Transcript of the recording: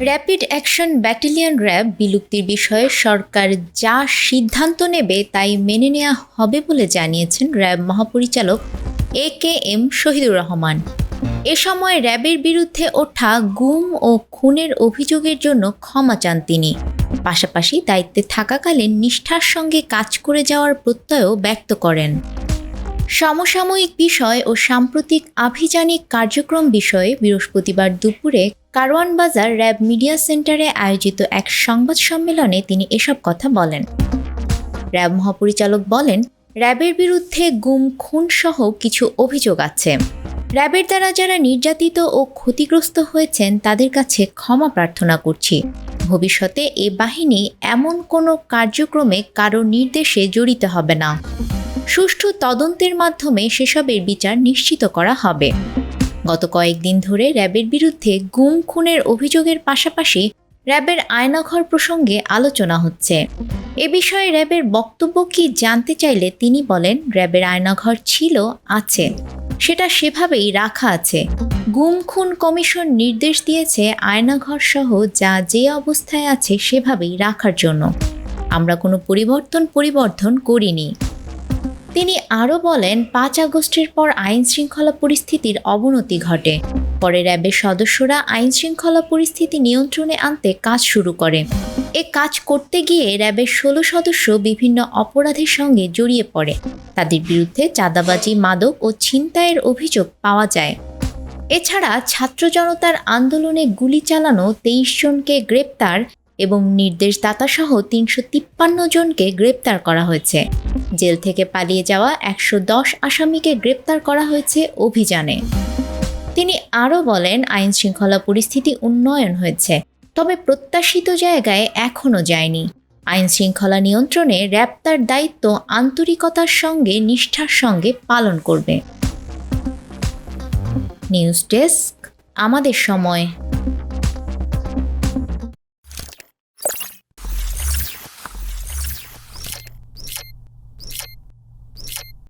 Rapid action battalion RAB বিলুপ্তির বিষয়ে সরকার যা সিদ্ধান্ত নেবে তাই মেনে নেওয়া হবে বলে জানিয়েছেন র্যাব মহাপরিচালক AKM শহীদুর রহমান। এ সময় র্যাবের বিরুদ্ধে ওঠা গুম ও খুনের অভিযোগের জন্য ক্ষমা চান তিনি। পাশাপাশি দায়িত্বে থাকাকালীন নিষ্ঠার সঙ্গে কাজ করে যাওয়ার প্রত্যয়ও ব্যক্ত করেন। সমসাময়িক বিষয় ও সাম্প্রতিক আভিযানিক কার্যক্রম বিষয়ে বৃহস্পতিবার দুপুরে কারওয়ান বাজার র্যাব মিডিয়া সেন্টারে আয়োজিত এক সংবাদ সম্মেলনে তিনি এসব কথা বলেন। র্যাব মহাপরিচালক বলেন, র্যাবের বিরুদ্ধে গুম খুন সহ কিছু অভিযোগ আছে। র্যাবের দ্বারা যারা নির্যাতিত ও ক্ষতিগ্রস্ত হয়েছেন তাদের কাছে ক্ষমা প্রার্থনা করছি। ভবিষ্যতে এ বাহিনী এমন কোনো কার্যক্রমে কারো নির্দেশে জড়িত হবে না। সুষ্ঠু তদন্তের মাধ্যমে সেসবের বিচার নিশ্চিত করা হবে। গত কয়েকদিন ধরে র্যাবের বিরুদ্ধে গুম খুনের অভিযোগের পাশাপাশি র্যাবের আয়নাঘর প্রসঙ্গে আলোচনা হচ্ছে। এ বিষয়ে র্যাবের বক্তব্য কি জানতে চাইলে তিনি বলেন, র্যাবের আয়নাঘর ছিল, আছে, সেটা সেভাবেই রাখা আছে। গুম খুন কমিশন নির্দেশ দিয়েছে আয়নাঘর সহ যা যে অবস্থায় আছে সেভাবেই রাখার জন্য। আমরা কোনো পরিবর্তন করিনি। তিনি আরও বলেন, 5 আগস্টের পর আইনশৃঙ্খলা পরিস্থিতির অবনতি ঘটে। পরে র্যাবের সদস্যরা আইনশৃঙ্খলা পরিস্থিতি নিয়ন্ত্রণে আনতে কাজ শুরু করে। এ কাজ করতে গিয়ে র্যাবের 16 সদস্য বিভিন্ন অপরাধের সঙ্গে জড়িয়ে পড়ে। তাদের বিরুদ্ধে চাঁদাবাজি, মাদক ও ছিনতাইয়ের অভিযোগ পাওয়া যায়। এছাড়া ছাত্র জনতার আন্দোলনে গুলি চালানো 23 জনকে গ্রেপ্তার এবং নির্দেশদাতাসহ 353 জনকে গ্রেপ্তার করা হয়েছে। জেল থেকে পালিয়ে যাওয়া 110 আসামিকে গ্রেপ্তার করা হয়েছে অভিযানে। তিনি আরও বলেন, আইনশৃঙ্খলা পরিস্থিতি উন্নয়ন হয়েছে, তবে প্রত্যাশিত জায়গায় এখনও যায়নি। আইনশৃঙ্খলা নিয়ন্ত্রণে র্যাব তার দায়িত্ব আন্তরিকতার সঙ্গে নিষ্ঠার সঙ্গে পালন করবে। নিউজ ডেস্ক, আমাদের সময়।